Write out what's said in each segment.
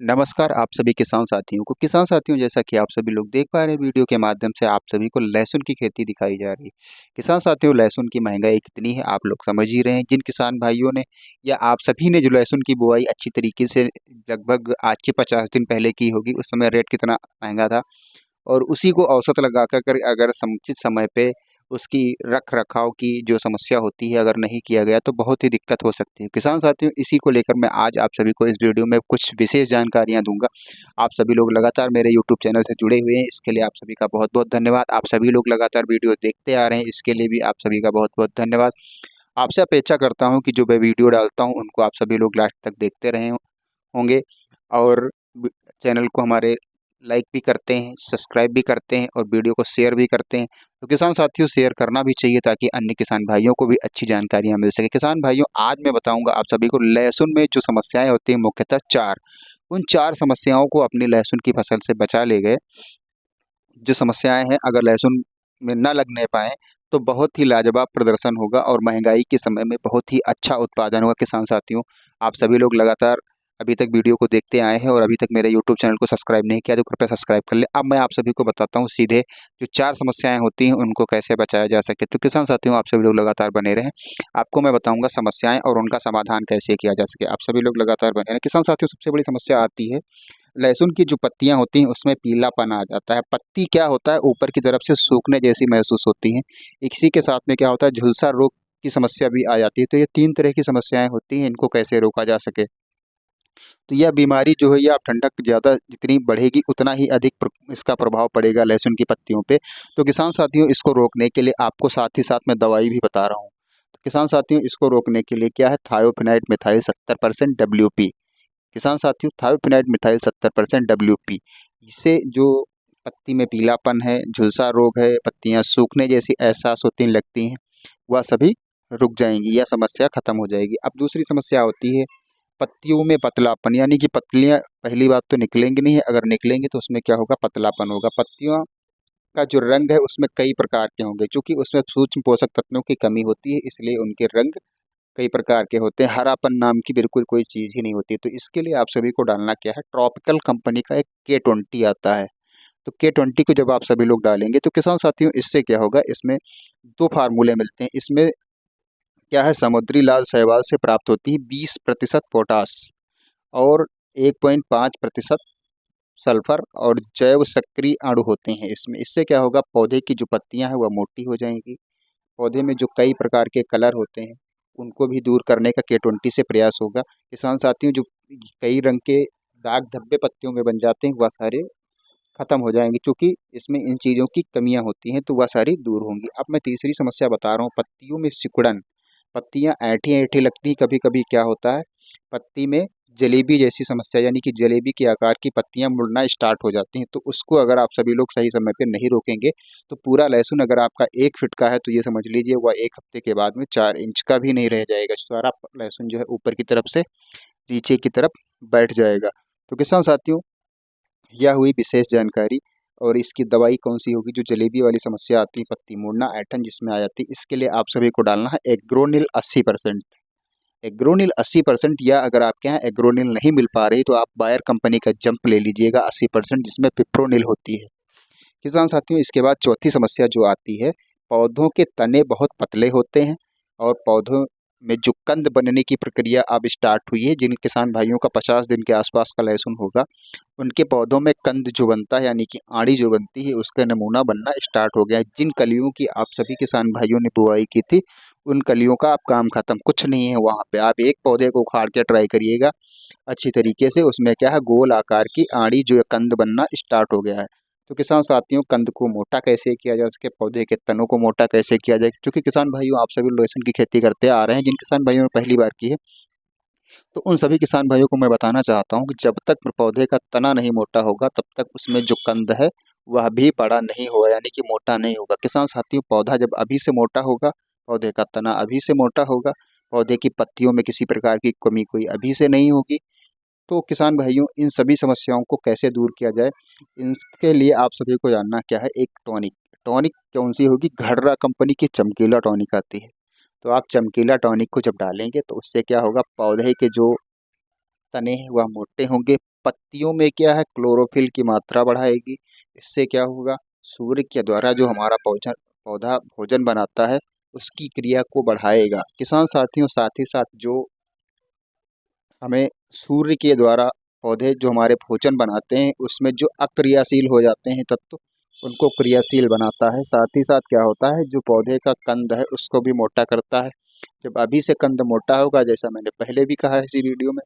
नमस्कार आप सभी किसान साथियों को। किसान साथियों, जैसा कि आप सभी लोग देख पा रहे हैं वीडियो के माध्यम से आप सभी को लहसुन की खेती दिखाई जा रही है। किसान साथियों, लहसुन की महंगाई कितनी है आप लोग समझ ही रहे हैं। जिन किसान भाइयों ने या आप सभी ने जो लहसुन की बुआई अच्छी तरीके से लगभग आज के 50 दिन पहले की होगी, उस समय रेट कितना महंगा था और उसी को औसत लगा कर अगर समुचित समय पे उसकी रख-रखाव की जो समस्या होती है, अगर नहीं किया गया तो बहुत ही दिक्कत हो सकती है। किसान साथियों, इसी को लेकर मैं आज आप सभी को इस वीडियो में कुछ विशेष जानकारियाँ दूँगा। आप सभी लोग लगातार मेरे यूट्यूब चैनल से जुड़े हुए हैं, इसके लिए आप सभी का बहुत-बहुत धन्यवाद। आप सभी लोग लगातार वीडियो देखते आ रहे हैं, इसके लिए भी आप सभी का बहुत-बहुत धन्यवाद। आपसे अपेक्षा करता हूँ कि जो मैं वीडियो डालता हूँ, उनको आप सभी लोग लास्ट तक देखते रहे होंगे और ब चैनल को हमारे लाइक भी करते हैं, सब्सक्राइब भी करते हैं और वीडियो को शेयर भी करते हैं। तो किसान साथियों, शेयर करना भी चाहिए ताकि अन्य किसान भाइयों को भी अच्छी जानकारियाँ मिल सके। किसान भाइयों, आज मैं बताऊँगा आप सभी को लहसुन में जो समस्याएँ होती हैं मुख्यतः 4, उन 4 समस्याओं को अपनी लहसुन की फसल से बचा ले गए। जो समस्याएँ हैं अगर लहसुन में ना लगने पाएँ, तो बहुत ही लाजवाब प्रदर्शन होगा और महँगाई के समय में बहुत ही अच्छा उत्पादन होगा। किसान साथियों, आप सभी लोग लगातार अभी तक वीडियो को देखते आए हैं और अभी तक मेरे यूट्यूब चैनल को सब्सक्राइब नहीं किया तो कृपया सब्सक्राइब कर लें। अब मैं आप सभी को बताता हूँ सीधे जो 4 समस्याएँ होती हैं उनको कैसे बचाया जा सके। तो किसान साथियों, आप सभी लोग लगातार बने रहें। आपको मैं बताऊँगा समस्याएँ और उनका समाधान कैसे किया जा सके। आप सभी लोग लगातार बने रहें। किसान साथियों, सबसे बड़ी समस्या आती है लहसुन की जो पत्तियाँ होती हैं उसमें पीलापन आ जाता है। पत्ती क्या होता है, ऊपर की तरफ से सूखने जैसी महसूस होती हैं। इसी के साथ में क्या होता है, झुलसा रोग की समस्या भी आ जाती है। तो ये 3 तरह की समस्याएँ होती हैं, इनको कैसे रोका जा सके। तो यह बीमारी जो है, ये आप ठंडक ज़्यादा जितनी बढ़ेगी उतना ही अधिक इसका प्रभाव पड़ेगा लहसुन की पत्तियों पे। तो किसान साथियों, इसको रोकने के लिए आपको साथ ही साथ मैं दवाई भी बता रहा हूँ। तो किसान साथियों, इसको रोकने के लिए क्या है, थायोफिनाइड मिथाइल 70% डब्ल्यूपी। किसान साथियों, थायोफिनाइड मिथाइल 70% डब्ल्यूपी, इससे जो पत्ती में पीलापन है, झुलसा रोग है, पत्तियां सूखने जैसी एहसास होती लगती हैं, वह सभी रुक जाएंगी, यह समस्या खत्म हो जाएगी। अब दूसरी समस्या होती है पत्तियों में पतलापन, यानी कि पत्तियां पहली बात तो निकलेंगी नहीं है, अगर निकलेंगी तो उसमें क्या होगा, पतलापन होगा। पत्तियों का जो रंग है उसमें कई प्रकार के होंगे, क्योंकि उसमें सूक्ष्म पोषक तत्वों की कमी होती है, इसलिए उनके रंग कई प्रकार के होते हैं। हरापन नाम की बिल्कुल कोई चीज़ ही नहीं होती। तो इसके लिए आप सभी को डालना क्या है, ट्रॉपिकल कंपनी का एक K20 आता है। तो K20 को जब आप सभी लोग डालेंगे तो किसान साथियों, इससे क्या होगा, इसमें 2 फार्मूले मिलते हैं। इसमें क्या है, समुद्री लाल शैवाल से प्राप्त होती है 20% पोटाश और 1.5% सल्फर और जैव सक्रिय अणु होते हैं इसमें। इससे क्या होगा, पौधे की जो पत्तियां हैं वह मोटी हो जाएंगी। पौधे में जो कई प्रकार के कलर होते हैं उनको भी दूर करने का K20 से प्रयास होगा। किसान साथियों, जो कई रंग के दाग धब्बे पत्तियों में बन जाते हैं वह सारे खत्म हो जाएंगे, क्योंकि इसमें इन चीज़ों की कमियां होती हैं, तो वह सारी दूर होंगी। अब मैं तीसरी समस्या बता रहा हूँ, पत्तियों में सिकुड़न। पत्तियां ऐंठी ऐंठी लगती, कभी कभी क्या होता है, पत्ती में जलेबी जैसी समस्या, यानी कि जलेबी के आकार की पत्तियां मुड़ना स्टार्ट हो जाती हैं। तो उसको अगर आप सभी लोग सही समय पे नहीं रोकेंगे तो पूरा लहसुन अगर आपका 1 फीट का है तो ये समझ लीजिए वह 1 हफ्ते के बाद में 4 इंच का भी नहीं रह जाएगा। सारा लहसुन जो है ऊपर की तरफ से नीचे की तरफ बैठ जाएगा। तो किसान साथियों, यह हुई विशेष जानकारी। और इसकी दवाई कौन सी होगी, जो जलेबी वाली समस्या आती है, पत्ती मुड़ना, ऐंठन जिसमें आ जाती है, इसके लिए आप सभी को डालना है एग्रोनिल 80%। एग्रोनिल 80%, या अगर आपके यहाँ एग्रोनिल नहीं मिल पा रही तो आप बायर कंपनी का जंप ले लीजिएगा 80%, जिसमें पिप्रोनिल होती है। किसान साथियों, इसके बाद चौथी समस्या जो आती है, पौधों के तने बहुत पतले होते हैं और पौधों में जो कंद बनने की प्रक्रिया अब स्टार्ट हुई है, जिन किसान भाइयों का 50 दिन के आसपास का लहसुन होगा, उनके पौधों में कंद जो बनता है, यानी कि आड़ी जो बनती है, उसका नमूना बनना स्टार्ट हो गया है। जिन कलियों की आप सभी किसान भाइयों ने बुआई की थी, उन कलियों का अब काम खत्म, कुछ नहीं है वहाँ पे। आप एक पौधे को उखाड़ के ट्राई करिएगा अच्छी तरीके से, उसमें क्या है, गोल आकार की आड़ी जो है, कंद बनना स्टार्ट हो गया है। तो किसान साथियों, कंद को मोटा कैसे किया जा सके, पौधे के तनों को मोटा कैसे किया जाए, क्योंकि किसान भाइयों, आप सभी लहसुन की खेती करते आ रहे हैं, जिन किसान भाइयों ने पहली बार की है, तो उन सभी किसान भाइयों को मैं बताना चाहता हूँ कि जब तक पौधे का तना नहीं मोटा होगा तब तक उसमें जो कंद है वह भी बड़ा नहीं होगा, यानी कि मोटा नहीं होगा। किसान साथियों, पौधा जब अभी से मोटा होगा, पौधे का तना अभी से मोटा होगा, पौधे की पत्तियों में किसी प्रकार की कमी कोई अभी से नहीं होगी। तो किसान भाइयों, इन सभी समस्याओं को कैसे दूर किया जाए, इसके लिए आप सभी को जानना क्या है, एक टॉनिक। टॉनिक कौन सी होगी, घड़रा कंपनी की चमकीला टॉनिक आती है। तो आप चमकीला टॉनिक को जब डालेंगे तो उससे क्या होगा, पौधे के जो तने हैं वह मोटे होंगे, पत्तियों में क्या है, क्लोरोफिल की मात्रा बढ़ाएगी। इससे क्या होगा, सूर्य के द्वारा जो हमारा पौधा पौधा भोजन बनाता है उसकी क्रिया को बढ़ाएगा। किसान साथियों, साथ ही साथ जो हमें सूर्य के द्वारा पौधे जो हमारे भोजन बनाते हैं उसमें जो अक्रियाशील हो जाते हैं तत्व, उनको क्रियाशील बनाता है। साथ ही साथ क्या होता है, जो पौधे का कंद है उसको भी मोटा करता है। जब अभी से कंद मोटा होगा, जैसा मैंने पहले भी कहा है इसी वीडियो में,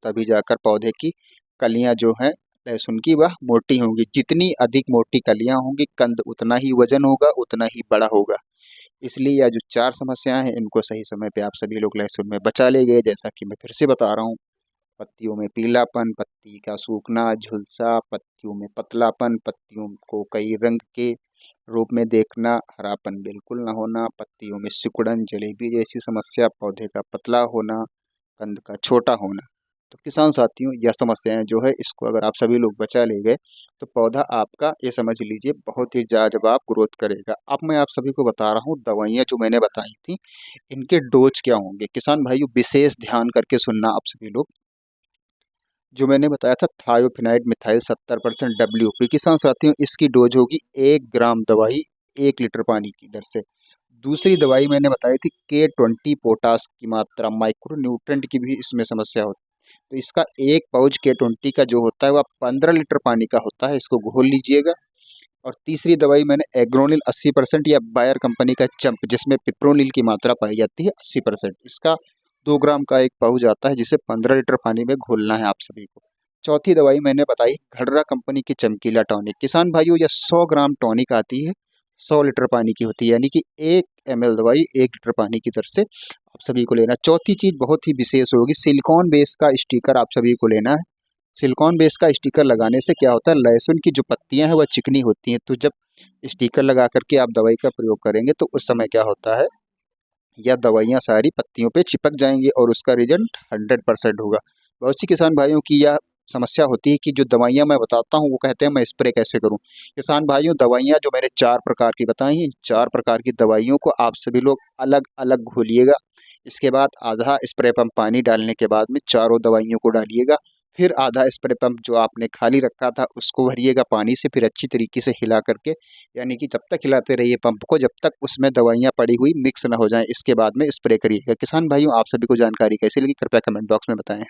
तभी जाकर पौधे की कलियां जो हैं लहसुन की वह मोटी होंगी। जितनी अधिक मोटी कलियां होंगी, कंद उतना ही वजन होगा, उतना ही बड़ा होगा। इसलिए यह जो 4 समस्याएं हैं इनको सही समय पे आप सभी लोग लहसुन में बचा ले गए। जैसा कि मैं फिर से बता रहा हूँ, पत्तियों में पीलापन, पत्ती का सूखना, झुलसा, पत्तियों में पतलापन, पत्तियों को कई रंग के रूप में देखना, हरापन बिल्कुल ना होना, पत्तियों में सिकुड़न, जलेबी जैसी समस्या, पौधे का पतला होना, कंद का छोटा होना। तो किसान साथियों, यह समस्याएं जो है इसको अगर आप सभी लोग बचा ले गए तो पौधा आपका, ये समझ लीजिए, बहुत ही लाजवाब ग्रोथ करेगा। अब मैं आप सभी को बता रहा हूँ दवाइयाँ जो मैंने बताई थी, इनके डोज क्या होंगे। किसान भाइयों, विशेष ध्यान करके सुनना आप सभी लोग। जो मैंने बताया था थायोफिनाइड मिथाइल 70% WP, किसान साथियों इसकी डोज होगी 1 ग्राम दवाई 1 लीटर पानी की दर से। दूसरी दवाई मैंने बताई थी K20 पोटास की मात्रा, माइक्रो न्यूट्रेंट की भी इसमें समस्या होती है, तो इसका एक पाउच K20 का जो होता है वह 15 लीटर पानी का होता है, इसको घोल लीजिएगा। और तीसरी दवाई मैंने एग्रोनिल 80% या बायर कंपनी का चंप, जिसमें पिप्रोनिल की मात्रा पाई जाती है 80%, इसका 2 ग्राम का एक पाउच आता है, जिसे 15 लीटर पानी में घोलना है आप सभी को। चौथी दवाई मैंने बताई घड़रा कंपनी की चमकीला टॉनिक। किसान भाइयों, यह 100 ग्राम टॉनिक आती है, 100 लीटर पानी की होती है, यानी कि 1 ml दवाई 1 लीटर पानी की दर से आप सभी को लेना। चौथी चीज़ बहुत ही विशेष होगी, सिलिकॉन बेस का स्टिकर आप सभी को लेना है। सिलिकॉन बेस का स्टिकर लगाने से क्या होता है, लहसुन की जो पत्तियां हैं वह चिकनी होती हैं, तो जब स्टिकर लगा करके आप दवाई का प्रयोग करेंगे तो उस समय क्या होता है, यह दवाइयाँ सारी पत्तियों पे चिपक जाएंगी और उसका रिजल्ट 100% होगा। बहुत सी किसान भाइयों की यह समस्या होती है कि जो दवाइयाँ मैं बताता हूँ वो कहते हैं मैं स्प्रे कैसे करूँ। किसान भाइयों, दवाइयाँ जो मैंने 4 प्रकार की बताई हैं, 4 प्रकार की दवाइयों को आप सभी लोग अलग अलग घोलिएगा। इसके बाद आधा स्प्रे पंप पानी डालने के बाद में चारों दवाइयों को डालिएगा। फिर आधा स्प्रे पंप जो आपने खाली रखा था उसको भरिएगा पानी से, फिर अच्छी तरीके से हिला करके, यानी कि तब तक हिलाते रहिए पंप को जब तक उसमें दवाइयाँ पड़ी हुई मिक्स ना हो जाएं। इसके बाद में स्प्रे करिएगा। किसान भाइयों, आप सभी को जानकारी कैसी लगी कृपया कमेंट बॉक्स में बताएं।